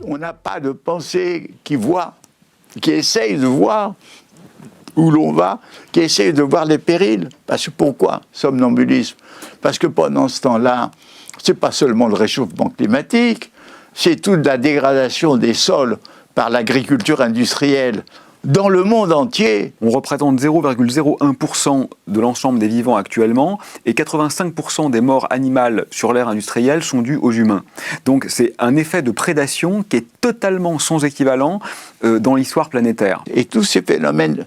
on n'a pas de pensée qui voit, qui essaye de voir où l'on va, qui essaye de voir les périls. Parce que pourquoi somnambulisme? Parce que pendant ce temps-là, c'est pas seulement le réchauffement climatique, c'est toute la dégradation des sols par l'agriculture industrielle dans le monde entier. On représente 0,01% de l'ensemble des vivants actuellement et 85% des morts animales sur l'ère industrielle sont dues aux humains. Donc c'est un effet de prédation qui est totalement sans équivalent dans l'histoire planétaire. Et tous ces phénomènes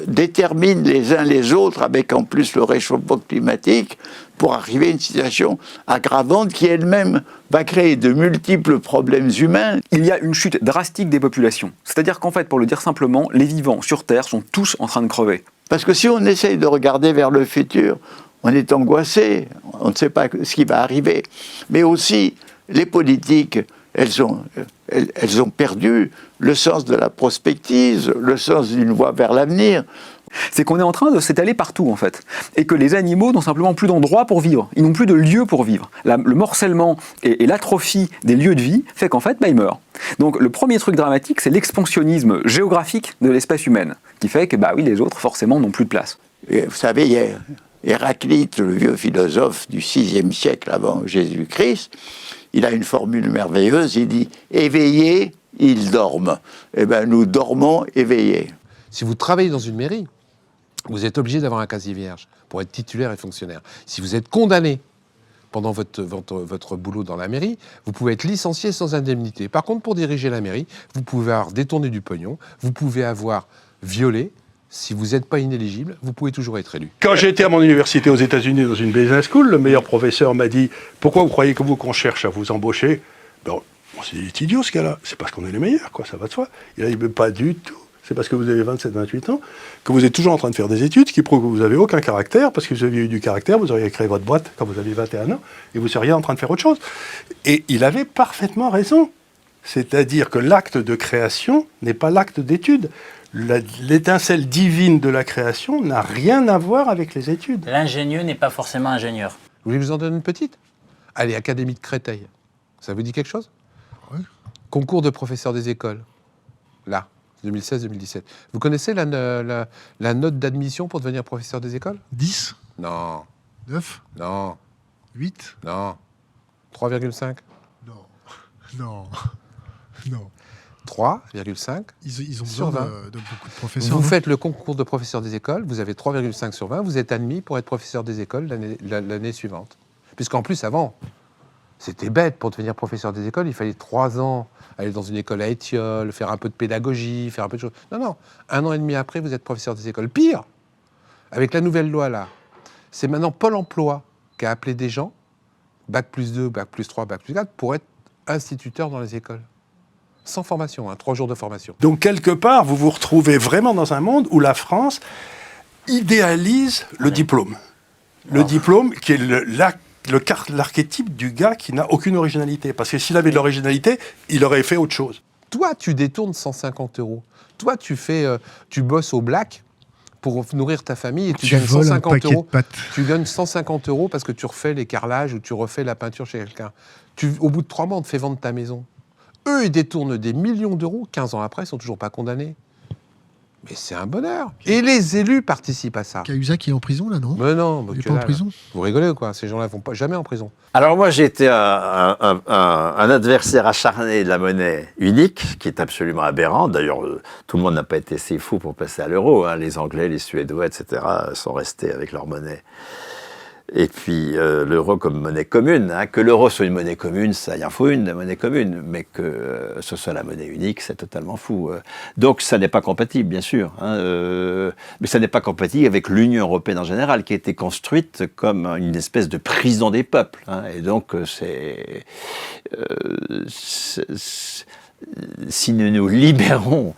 déterminent les uns les autres, avec en plus le réchauffement climatique, pour arriver à une situation aggravante qui elle-même va créer de multiples problèmes humains. Il y a une chute drastique des populations. C'est-à-dire qu'en fait, pour le dire simplement, les vivants sur Terre sont tous en train de crever. Parce que si on essaye de regarder vers le futur, on est angoissé, on ne sait pas ce qui va arriver. Mais aussi, les politiques, elles ont perdu le sens de la prospective, le sens d'une voie vers l'avenir. C'est qu'on est en train de s'étaler partout, en fait. Et que les animaux n'ont simplement plus d'endroit pour vivre. Ils n'ont plus de lieu pour vivre. Le morcellement et l'atrophie des lieux de vie fait qu'en fait, ils meurent. Donc le premier truc dramatique, c'est l'expansionnisme géographique de l'espèce humaine, qui fait que, les autres, forcément, n'ont plus de place. Et vous savez, il y a Héraclite, le vieux philosophe du VIe siècle avant Jésus-Christ, il a une formule merveilleuse, il dit « éveillés, ils dorment ». Eh bien, nous dormons éveillés. Si vous travaillez dans une mairie, vous êtes obligé d'avoir un casier vierge pour être titulaire et fonctionnaire. Si vous êtes condamné pendant votre boulot dans la mairie, vous pouvez être licencié sans indemnité. Par contre, pour diriger la mairie, vous pouvez avoir détourné du pognon, vous pouvez avoir violé. Si vous n'êtes pas inéligible, vous pouvez toujours être élu. Quand j'ai été à mon université aux États-Unis dans une business school, le meilleur professeur m'a dit « Pourquoi vous croyez qu'on cherche à vous embaucher ?» On s'est dit « C'est idiot ce gars-là, c'est parce qu'on est les meilleurs, quoi, ça va de soi. » Il a dit « Pas du tout. C'est parce que vous avez 27-28 ans, que vous êtes toujours en train de faire des études, qui prouvent que vous n'avez aucun caractère, parce que vous aviez eu du caractère, vous auriez créé votre boîte quand vous aviez 21 ans, et vous seriez en train de faire autre chose. » Et il avait parfaitement raison. C'est-à-dire que l'acte de création n'est pas l'acte d'étude. L'étincelle divine de la création n'a rien à voir avec les études. L'ingénieux n'est pas forcément ingénieur. Vous voulez que je vous en donne une petite? Allez, Académie de Créteil. Ça vous dit quelque chose? Oui. Concours de professeurs des écoles. Là. 2016-2017. Vous connaissez la note d'admission pour devenir professeur des écoles? 10? Non. 9? Non. 8? Non. 3,5? Non. Non. Non. 3,5? Ils ont sur besoin 20. De beaucoup de professeurs. Vous faites le concours de professeur des écoles, vous avez 3,5 sur 20, vous êtes admis pour être professeur des écoles l'année suivante. Puisqu'en plus, avant, c'était bête, pour devenir professeur des écoles, il fallait 3 ans, aller dans une école à Étiole, faire un peu de pédagogie, faire un peu de choses. Non, 1 an et demi après, vous êtes professeur des écoles. Pire, avec la nouvelle loi là, c'est maintenant Pôle emploi qui a appelé des gens, bac plus 2, bac plus 3, bac plus 4, pour être instituteur dans les écoles. Sans formation, 3 jours de formation. Donc quelque part, vous vous retrouvez vraiment dans un monde où la France idéalise le diplôme. Le diplôme qui est l'archétype du gars qui n'a aucune originalité. Parce que s'il avait de l'originalité, il aurait fait autre chose. Toi, tu détournes 150 €. Toi, tu bosses au black pour nourrir ta famille et tu gagnes 150 €. Tu gagnes 150 € parce que tu refais les carrelages ou tu refais la peinture chez quelqu'un. Au bout de 3 mois, on te fait vendre ta maison. Eux, ils détournent des millions d'euros. 15 ans après, ils sont toujours pas condamnés. Mais c'est un bonheur. Et les élus participent à ça. Cahuzac qui est en prison, là, non? Mais non, il n'est pas en prison. Vous rigolez ou quoi? Ces gens-là ne vont pas jamais en prison. Alors moi, j'ai été un adversaire acharné de la monnaie unique, qui est absolument aberrant. D'ailleurs, tout le monde n'a pas été si fou pour passer à l'euro. Hein. Les Anglais, les Suédois, etc. sont restés avec leur monnaie. Et puis l'euro comme monnaie commune, hein. Que l'euro soit une monnaie commune, ça, il en faut une monnaie commune, mais que ce soit la monnaie unique, c'est totalement fou. Donc ça n'est pas compatible, bien sûr, hein, mais ça n'est pas compatible avec l'Union européenne en général, qui a été construite comme une espèce de prison des peuples. Hein. Et donc si nous nous libérons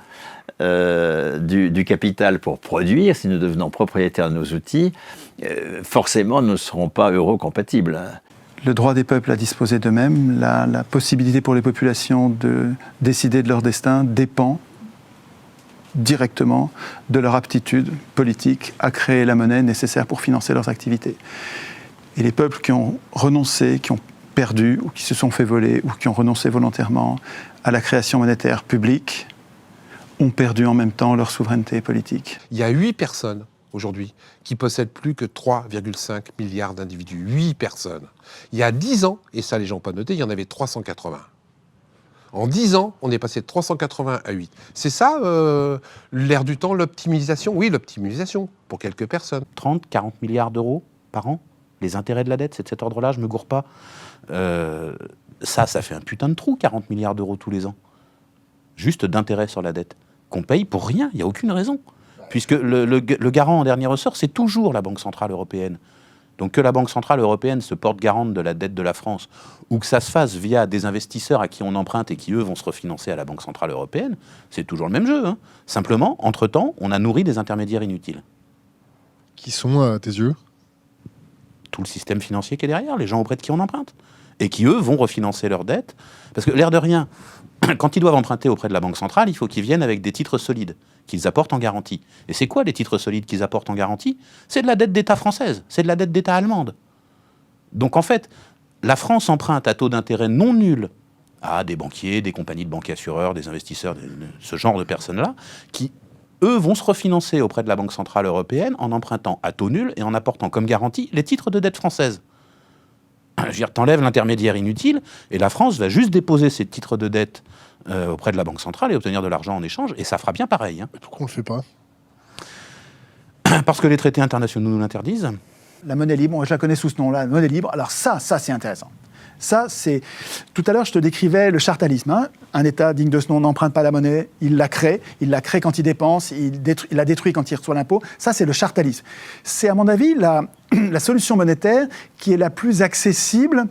du capital pour produire, si nous devenons propriétaires de nos outils, forcément nous ne serons pas euro-compatibles. Le droit des peuples à disposer d'eux-mêmes, la possibilité pour les populations de décider de leur destin dépend directement de leur aptitude politique à créer la monnaie nécessaire pour financer leurs activités. Et les peuples qui ont renoncé, qui ont perdu ou qui se sont fait voler ou qui ont renoncé volontairement à la création monétaire publique ont perdu en même temps leur souveraineté politique. Il y a 8 personnes aujourd'hui qui possèdent plus que 3,5 milliards d'individus. 8 personnes. Il y a 10 ans, et ça les gens n'ont pas noté, il y en avait 380. En 10 ans, on est passé de 380 à 8. C'est ça, l'ère du temps, l'optimisation? Oui, l'optimisation, pour quelques personnes. 30, 40 milliards d'euros par an. Les intérêts de la dette, c'est de cet ordre-là, je me gourre pas. Ça fait un putain de trou, 40 milliards d'euros tous les ans. Juste d'intérêt sur la dette. Qu'on paye pour rien, il n'y a aucune raison. Puisque le garant en dernier ressort, c'est toujours la Banque Centrale Européenne. Donc que la Banque Centrale Européenne se porte garante de la dette de la France, ou que ça se fasse via des investisseurs à qui on emprunte et qui, eux, vont se refinancer à la Banque Centrale Européenne, c'est toujours le même jeu. Hein. Simplement, entre-temps, on a nourri des intermédiaires inutiles. Qui sont, à tes yeux? Tout le système financier qui est derrière, les gens auprès de qui on emprunte. Et qui, eux, vont refinancer leurs dettes. Parce que, l'air de rien, quand ils doivent emprunter auprès de la Banque Centrale, il faut qu'ils viennent avec des titres solides, qu'ils apportent en garantie. Et c'est quoi les titres solides qu'ils apportent en garantie? C'est de la dette d'État française, c'est de la dette d'État allemande. Donc en fait, la France emprunte à taux d'intérêt non nul à des banquiers, des compagnies de banques assureurs, des investisseurs, ce genre de personnes-là, qui, eux, vont se refinancer auprès de la Banque Centrale Européenne en empruntant à taux nul et en apportant comme garantie les titres de dette française. Je veux dire, t'enlèves l'intermédiaire inutile, et la France va juste déposer ses titres de dette auprès de la Banque Centrale et obtenir de l'argent en échange, et ça fera bien pareil. Hein. Mais pourquoi on le fait pas? Parce que les traités internationaux nous l'interdisent. La monnaie libre, moi je la connais sous ce nom-là, la monnaie libre. Alors ça c'est intéressant. Ça, c'est... Tout à l'heure, je te décrivais le chartalisme. Hein. Un État digne de ce nom n'emprunte pas la monnaie, il la crée quand il dépense, il la détruit quand il reçoit l'impôt. Ça, c'est le chartalisme. C'est, à mon avis, la solution monétaire qui est la plus accessible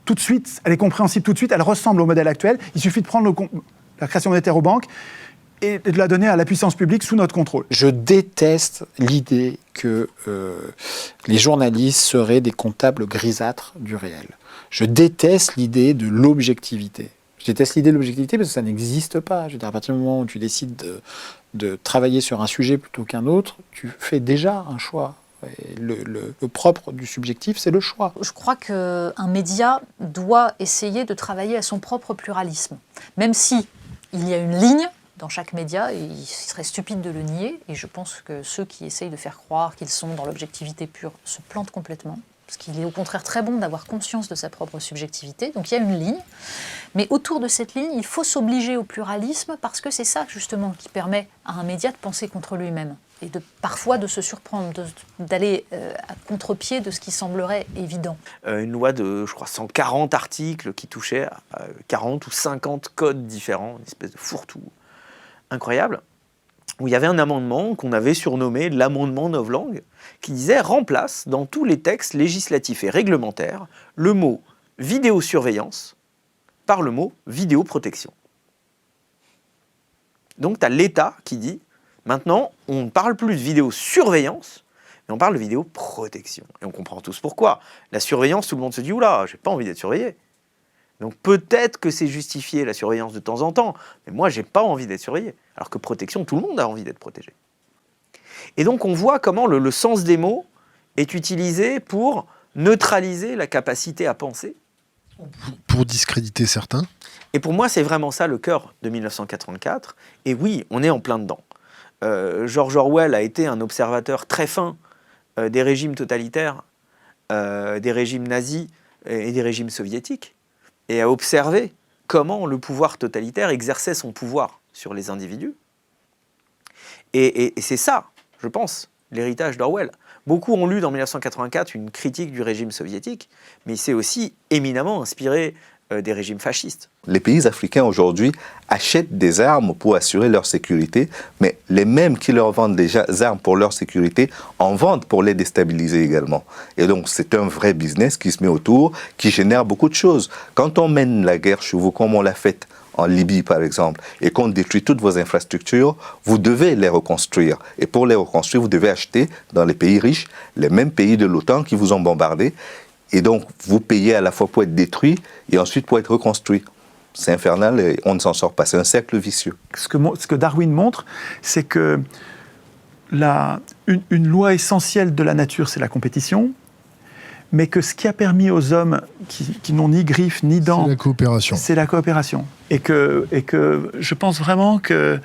tout de suite, elle est compréhensible tout de suite, elle ressemble au modèle actuel. Il suffit de prendre la création monétaire aux banques et de la donner à la puissance publique sous notre contrôle. Je déteste l'idée que les journalistes seraient des comptables grisâtres du réel. Je déteste l'idée de l'objectivité. Je déteste l'idée de l'objectivité parce que ça n'existe pas. Je veux dire, à partir du moment où tu décides de travailler sur un sujet plutôt qu'un autre, tu fais déjà un choix. Et le propre du subjectif, c'est le choix. Je crois qu'un média doit essayer de travailler à son propre pluralisme. Même si il y a une ligne dans chaque média, et il serait stupide de le nier, et je pense que ceux qui essayent de faire croire qu'ils sont dans l'objectivité pure se plantent complètement. Parce qu'il est au contraire très bon d'avoir conscience de sa propre subjectivité. Donc il y a une ligne. Mais autour de cette ligne, il faut s'obliger au pluralisme parce que c'est ça, justement, qui permet à un média de penser contre lui-même. Et parfois de se surprendre, d'aller à contre-pied de ce qui semblerait évident. Une loi de, je crois, 140 articles qui touchait à 40 ou 50 codes différents, une espèce de fourre-tout incroyable, où il y avait un amendement qu'on avait surnommé l'amendement novlangue, qui disait « remplace dans tous les textes législatifs et réglementaires le mot « vidéosurveillance » par le mot « vidéoprotection ». Donc tu as l'État qui dit « maintenant, on ne parle plus de vidéosurveillance, mais on parle de vidéoprotection ». Et on comprend tous pourquoi. La surveillance, tout le monde se dit « oula, j'ai pas envie d'être surveillé ». Donc peut-être que c'est justifié la surveillance de temps en temps, mais moi j'ai pas envie d'être surveillé. Alors que protection, tout le monde a envie d'être protégé. Et donc on voit comment le sens des mots est utilisé pour neutraliser la capacité à penser. Pour discréditer certains. Et pour moi c'est vraiment ça le cœur de 1984. Et oui, on est en plein dedans. George Orwell a été un observateur très fin des régimes totalitaires, des régimes nazis et des régimes soviétiques, et a observé comment le pouvoir totalitaire exerçait son pouvoir sur les individus. Et c'est ça, je pense, l'héritage d'Orwell. Beaucoup ont lu dans 1984 une critique du régime soviétique, mais il s'est aussi éminemment inspiré des régimes fascistes. Les pays africains aujourd'hui achètent des armes pour assurer leur sécurité, mais les mêmes qui leur vendent des armes pour leur sécurité en vendent pour les déstabiliser également. Et donc c'est un vrai business qui se met autour, qui génère beaucoup de choses. Quand on mène la guerre chez vous, comme on l'a fait en Libye par exemple, et qu'on détruit toutes vos infrastructures, vous devez les reconstruire. Et pour les reconstruire, vous devez acheter dans les pays riches, les mêmes pays de l'OTAN qui vous ont bombardé. Et donc, vous payez à la fois pour être détruit et ensuite pour être reconstruit. C'est infernal et on ne s'en sort pas. C'est un cercle vicieux. Ce que Darwin montre, c'est que une loi essentielle de la nature, c'est la compétition. mais que ce qui a permis aux hommes qui n'ont ni griffes ni dents, C'est la coopération. c'est la coopération. Et que je pense vraiment que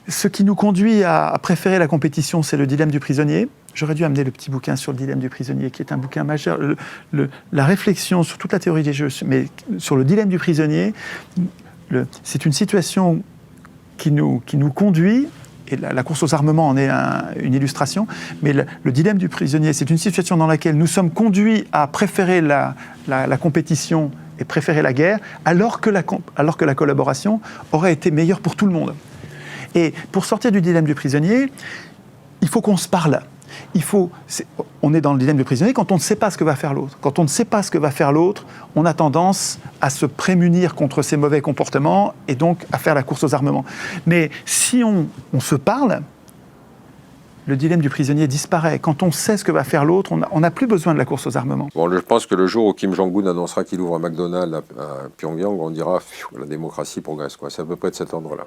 ce qui nous conduit à préférer la compétition, c'est le dilemme du prisonnier. J'aurais dû amener le petit bouquin sur le dilemme du prisonnier, qui est un bouquin majeur. La réflexion sur toute la théorie des jeux, mais sur le dilemme du prisonnier, c'est une situation qui nous conduit, et la course aux armements en est une illustration, mais le dilemme du prisonnier, c'est une situation dans laquelle nous sommes conduits à préférer la compétition et préférer la guerre, alors que la collaboration aurait été meilleure pour tout le monde. Et pour sortir du dilemme du prisonnier, il faut qu'on se parle. On est dans le dilemme du prisonnier quand on ne sait pas ce que va faire l'autre. Quand on ne sait pas ce que va faire l'autre, on a tendance à se prémunir contre ses mauvais comportements et donc à faire la course aux armements. Mais si on se parle, le dilemme du prisonnier disparaît. Quand on sait ce que va faire l'autre, on n'a plus besoin de la course aux armements. Bon, je pense que le jour où Kim Jong-un annoncera qu'il ouvre un McDonald's à Pyongyang, on dira la démocratie progresse, quoi. C'est à peu près de cet ordre-là.